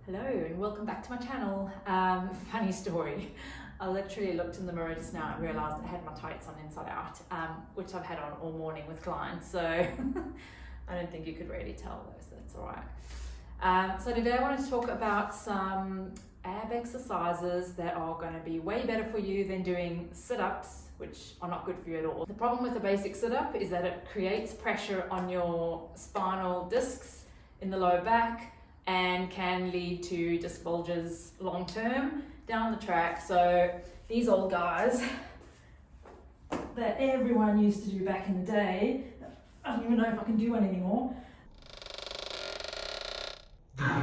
Hello and welcome back to my channel. Funny story. I literally looked in the mirror just now and realised I had my tights on inside out, which I've had on all morning with clients, so I don't think you could really tell though, so that's alright. So today I wanted to talk about some ab exercises that are going to be way better for you than doing sit-ups, which are not good for you at all. The problem with a basic sit-up is that it creates pressure on your spinal discs in the lower back and can lead to disc bulges long term down the track. So these old guys that everyone used to do back in the day, I don't even know if I can do one anymore. I'll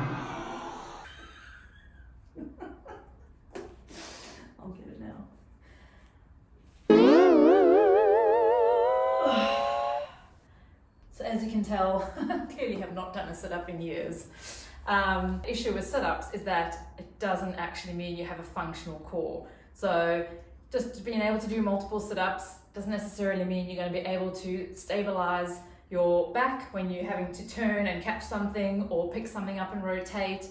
get it now. So as you can tell, clearly have not done a sit-up in years. Issue with sit-ups is that it doesn't actually mean you have a functional core. So just being able to do multiple sit-ups doesn't necessarily mean you're going to be able to stabilize your back when you're having to turn and catch something or pick something up and rotate,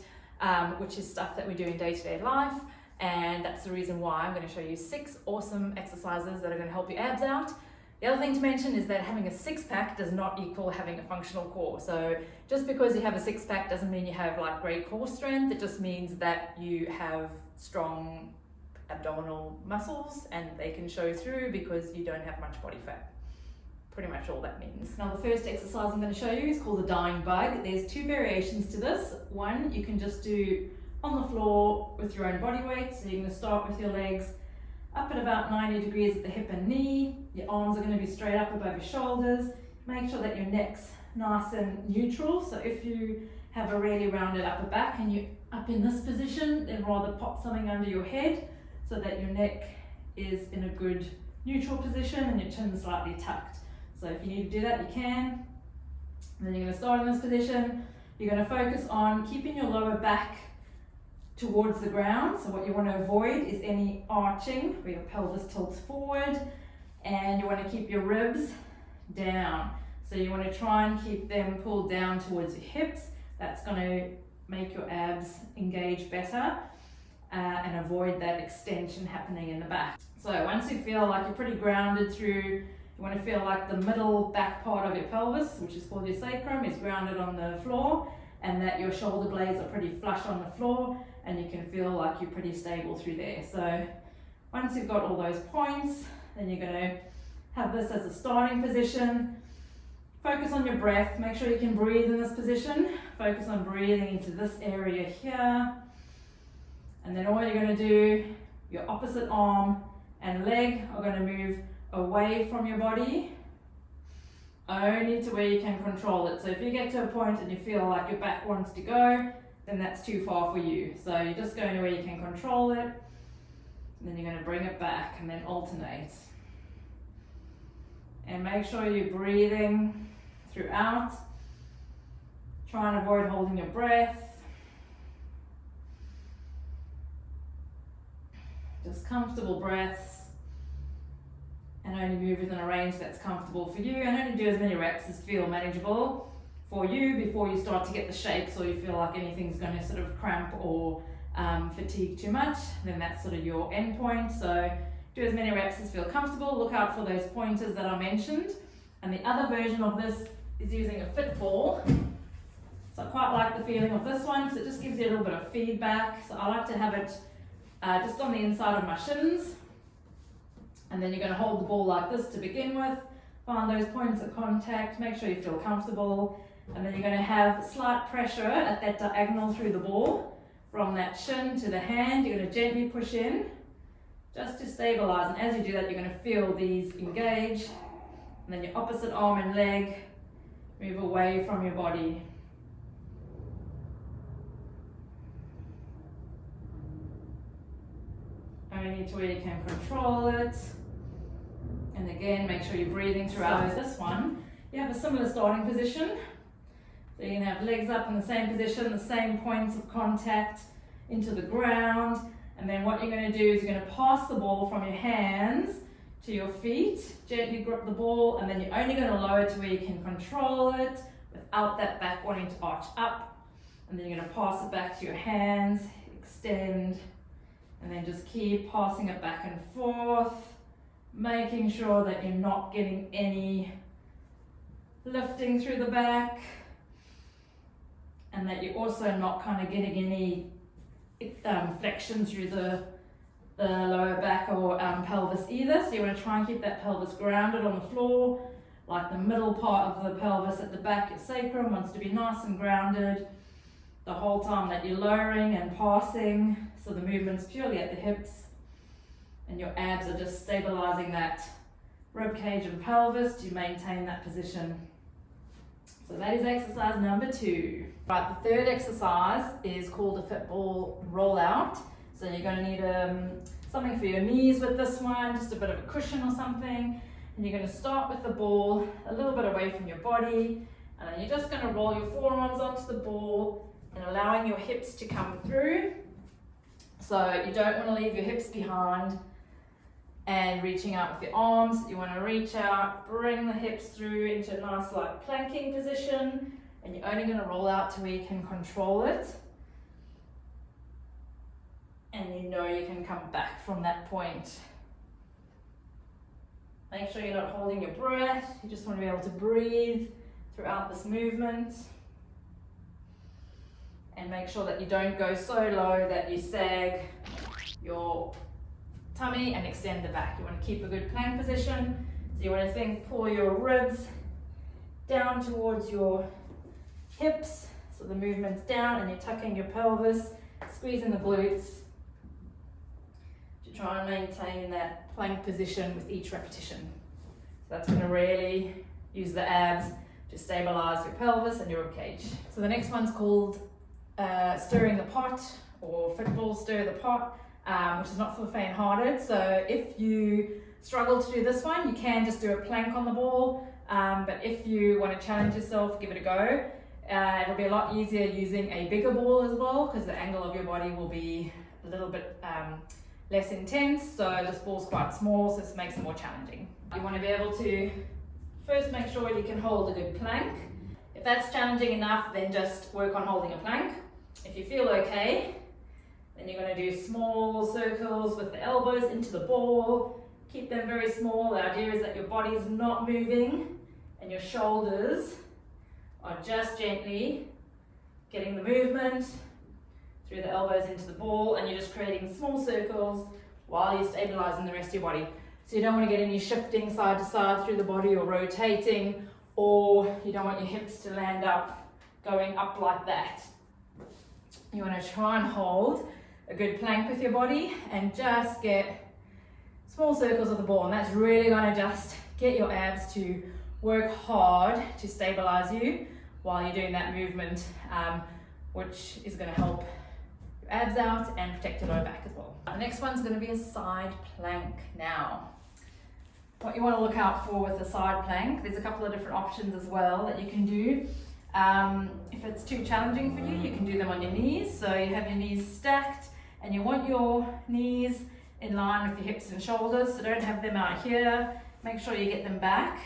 which is stuff that we do in day-to-day life. And that's the reason why I'm going to show you 6 awesome exercises that are going to help your abs out. The other thing to mention is that having a six-pack does not equal having a functional core. So just because you have a six-pack doesn't mean you have like great core strength. It just means that you have strong abdominal muscles and they can show through because you don't have much body fat. Pretty much all that means. Now the first exercise I'm going to show you is called the Dying Bug. There's 2 variations to this. One, you can just do on the floor with your own body weight. So you're going to start with your legs up at about 90 degrees at the hip and knee. Your arms are going to be straight up above your shoulders. Make sure that your neck's nice and neutral. So if you have a really rounded upper back and you're up in this position, then rather pop something under your head so that your neck is in a good neutral position and your chin's slightly tucked. So if you need to do that, you can. And then you're going to start in this position. You're going to focus on keeping your lower back towards the ground. So what you want to avoid is any arching where your pelvis tilts forward, and you want to keep your ribs down. So you want to try and keep them pulled down towards your hips. That's going to make your abs engage better and avoid that extension happening in the back. So once you feel like you're pretty grounded through, you want to feel like the middle back part of your pelvis, which is called your sacrum, is grounded on the floor, and that your shoulder blades are pretty flush on the floor, and you can feel like you're pretty stable through there. So once you've got all those points, then you're going to have this as a starting position. Focus on your breath. Make sure you can breathe in this position. Focus on breathing into this area here. And then all you're going to do, your opposite arm and leg are going to move away from your body, only to where you can control it. So if you get to a point and you feel like your back wants to go, then that's too far for you. So you're just going to where you can control it, and then you're going to bring it back and then alternate. And make sure you're breathing throughout. Try and avoid holding your breath. Just comfortable breaths, and only move within a range that's comfortable for you, and only do as many reps as feel manageable for you before you start to get the shakes or you feel like anything's going to sort of cramp or fatigue too much. Then that's sort of your end point. So do as many reps as feel comfortable. Look out for those pointers that I mentioned. And the other version of this is using a Fitball. So I quite like the feeling of this one, so it just gives you a little bit of feedback. So I like to have it just on the inside of my shins. And then you're going to hold the ball like this to begin with. Find those points of contact, make sure you feel comfortable. And then you're going to have slight pressure at that diagonal through the ball from that shin to the hand. You're going to gently push in just to stabilize. And as you do that, you're going to feel these engage. And then your opposite arm and leg move away from your body. Only to where you can control it. And again, make sure you're breathing throughout. So this one, you have a similar starting position. So you can have legs up in the same position, the same points of contact into the ground. And then what you're going to do is you're going to pass the ball from your hands to your feet. Gently grip the ball, and then you're only going to lower to where you can control it without that back wanting to arch up. And then you're going to pass it back to your hands, extend, and then just keep passing it back and forth, making sure that you're not getting any lifting through the back, and that you're also not kind of getting any flexion through the lower back or pelvis either. So you want to try and keep that pelvis grounded on the floor, like the middle part of the pelvis at the back, your sacrum wants to be nice and grounded the whole time that you're lowering and passing. So the movement's purely at the hips, and your abs are just stabilizing that rib cage and pelvis to maintain that position. So that is exercise number 2. Right, the third exercise is called a Fitball Rollout. So you're going to need something for your knees with this one, just a bit of a cushion or something. And you're going to start with the ball a little bit away from your body, and then you're just going to roll your forearms onto the ball and allowing your hips to come through. So you don't want to leave your hips behind, and reaching out with your arms, you want to reach out, bring the hips through into a nice like planking position, and you're only going to roll out to where you can control it. And you know you can come back from that point. Make sure you're not holding your breath, you just want to be able to breathe throughout this movement. And make sure that you don't go so low that you sag your tummy and extend the back. You want to keep a good plank position. So you want to pull your ribs down towards your hips. So the movement's down and you're tucking your pelvis, squeezing the glutes to try and maintain that plank position with each repetition. So that's going to really use the abs to stabilize your pelvis and your rib cage. So the next one's called Stirring the Pot, or Fitball Stir the Pot, which is not for the faint-hearted. So if you struggle to do this one, you can just do a plank on the ball, but if you want to challenge yourself, give it a go. It'll be a lot easier using a bigger ball as well, because the angle of your body will be a little bit less intense. So this ball's quite small, so this makes it more challenging. You want to be able to first make sure you can hold a good plank. If that's challenging enough, then just work on holding a plank. If you feel okay, then you're going to do small circles with the elbows into the ball. Keep them very small. The idea is that your body is not moving and your shoulders are just gently getting the movement through the elbows into the ball, and you're just creating small circles while you're stabilizing the rest of your body. So you don't want to get any shifting side to side through the body or rotating, or you don't want your hips to land up, going up like that. You want to try and hold a good plank with your body and just get small circles of the ball, and that's really going to just get your abs to work hard to stabilize you while you're doing that movement, which is going to help your abs out and protect your lower back as well. The next one's going to be a side plank now. What you want to look out for with the side plank, there's a couple of different options as well that you can do. If it's too challenging for you, you can do them on your knees. So you have your knees stacked and you want your knees in line with your hips and shoulders, so don't have them out here. Make sure you get them back.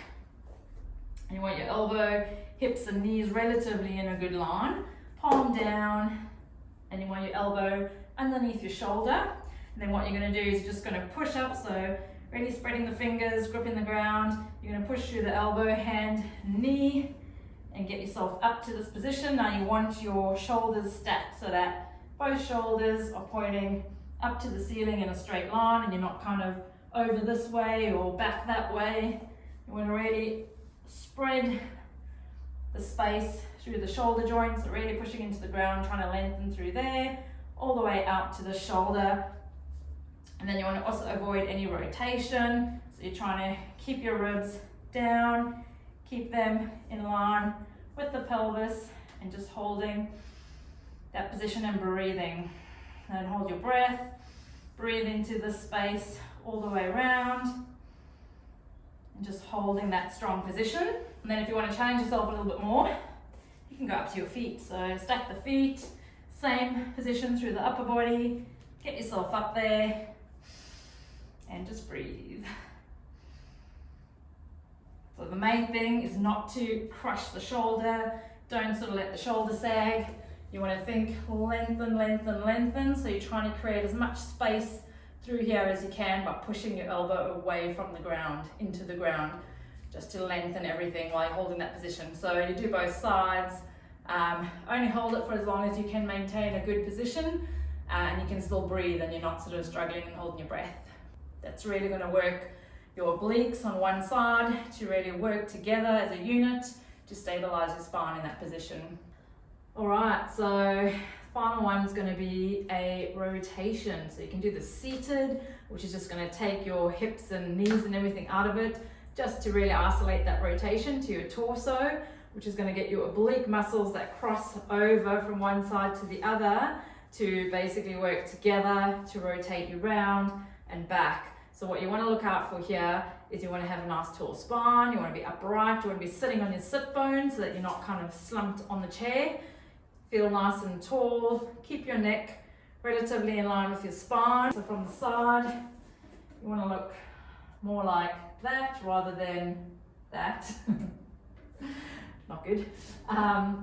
And you want your elbow, hips and knees relatively in a good line. Palm down, and you want your elbow underneath your shoulder. And then what you're going to do is you're just going to push up, so really spreading the fingers, gripping the ground. You're going to push through the elbow, hand, knee, and get yourself up to this position. Now you want your shoulders stacked so that both shoulders are pointing up to the ceiling in a straight line, and you're not kind of over this way or back that way. You want to really spread the space through the shoulder joints, so really pushing into the ground, trying to lengthen through there, all the way out to the shoulder. And then you want to also avoid any rotation, so you're trying to keep your ribs down, keep them in line with the pelvis, and just holding that position and breathing. And then hold your breath, breathe into the space all the way around, and just holding that strong position. And then if you want to challenge yourself a little bit more, you can go up to your feet. So stack the feet, same position through the upper body, get yourself up there, and just breathe. So the main thing is not to crush the shoulder. Don't sort of let the shoulder sag. You want to think lengthen, lengthen, lengthen. So you're trying to create as much space through here as you can by pushing your elbow away from the ground, into the ground, just to lengthen everything while you're holding that position. So you do both sides. Only hold it for as long as you can maintain a good position, and you can still breathe and you're not sort of struggling and holding your breath. That's really going to work your obliques on one side to really work together as a unit to stabilize your spine in that position. All right, so final one is going to be a rotation. So you can do the seated, which is just going to take your hips and knees and everything out of it, just to really isolate that rotation to your torso, which is going to get your oblique muscles that cross over from one side to the other to basically work together to rotate you round and back. So what you want to look out for here is you want to have a nice tall spine, you want to be upright, you want to be sitting on your sit bone so that you're not kind of slumped on the chair. Feel nice and tall, keep your neck relatively in line with your spine. So from the side, you want to look more like that rather than that. Not good.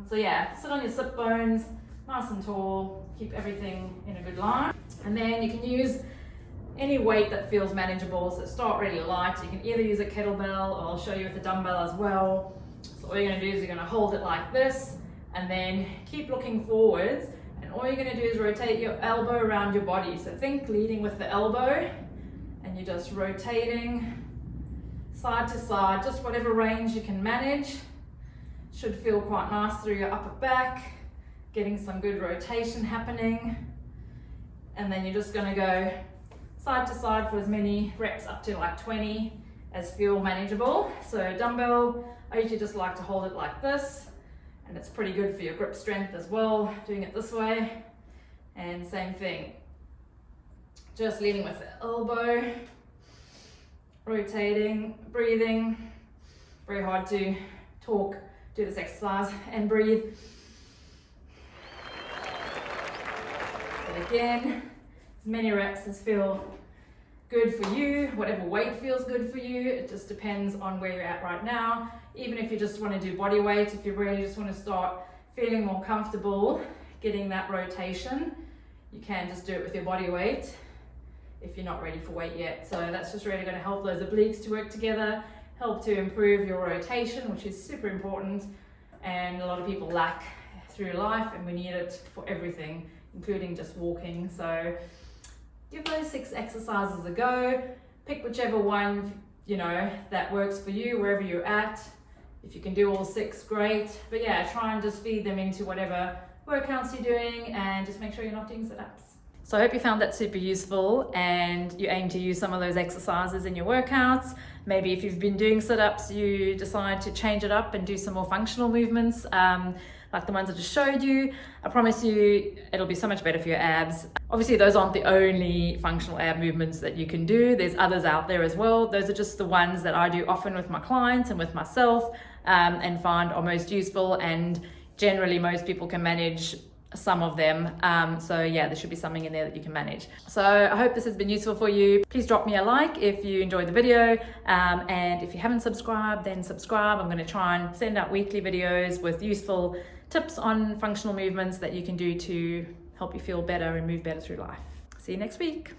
So yeah, sit on your sit bones, nice and tall, keep everything in a good line. And then you can use any weight that feels manageable, so start really light. You can either use a kettlebell, or I'll show you with a dumbbell as well. So all you're going to do is you're going to hold it like this, and then keep looking forwards, and all you're going to do is rotate your elbow around your body. So think leading with the elbow, and you're just rotating side to side, just whatever range you can manage. Should feel quite nice through your upper back, getting some good rotation happening. And then you're just going to go side to side for as many reps, up to like 20, as feel manageable. So dumbbell, I usually just like to hold it like this, and it's pretty good for your grip strength as well, doing it this way. And same thing, just leading with the elbow, rotating, breathing. Very hard to talk, do this exercise and breathe. And again, as many reps as feel good for you, whatever weight feels good for you. It just depends on where you're at right now. Even if you just want to do body weight, if you really just want to start feeling more comfortable getting that rotation, you can just do it with your body weight if you're not ready for weight yet. So that's just really going to help those obliques to work together, help to improve your rotation, which is super important, and a lot of people lack through life, and we need it for everything, including just walking. So give those 6 exercises a go. Pick whichever one, that works for you, wherever you're at. If you can do all 6, great. But yeah, try and just feed them into whatever workouts you're doing, and just make sure you're not doing sit-ups. So I hope you found that super useful, and you aim to use some of those exercises in your workouts. Maybe if you've been doing sit-ups, you decide to change it up and do some more functional movements, like the ones I just showed you. I promise you it'll be so much better for your abs. Obviously those aren't the only functional ab movements that you can do. There's others out there as well. Those are just the ones that I do often with my clients and with myself, and find are most useful, and generally most people can manage some of them. So yeah, there should be something in there that you can manage. So I hope this has been useful for you. Please drop me a like if you enjoyed the video, and if you haven't subscribed, then subscribe. I'm going to try and send out weekly videos with useful tips on functional movements that you can do to help you feel better and move better through life. See you next week.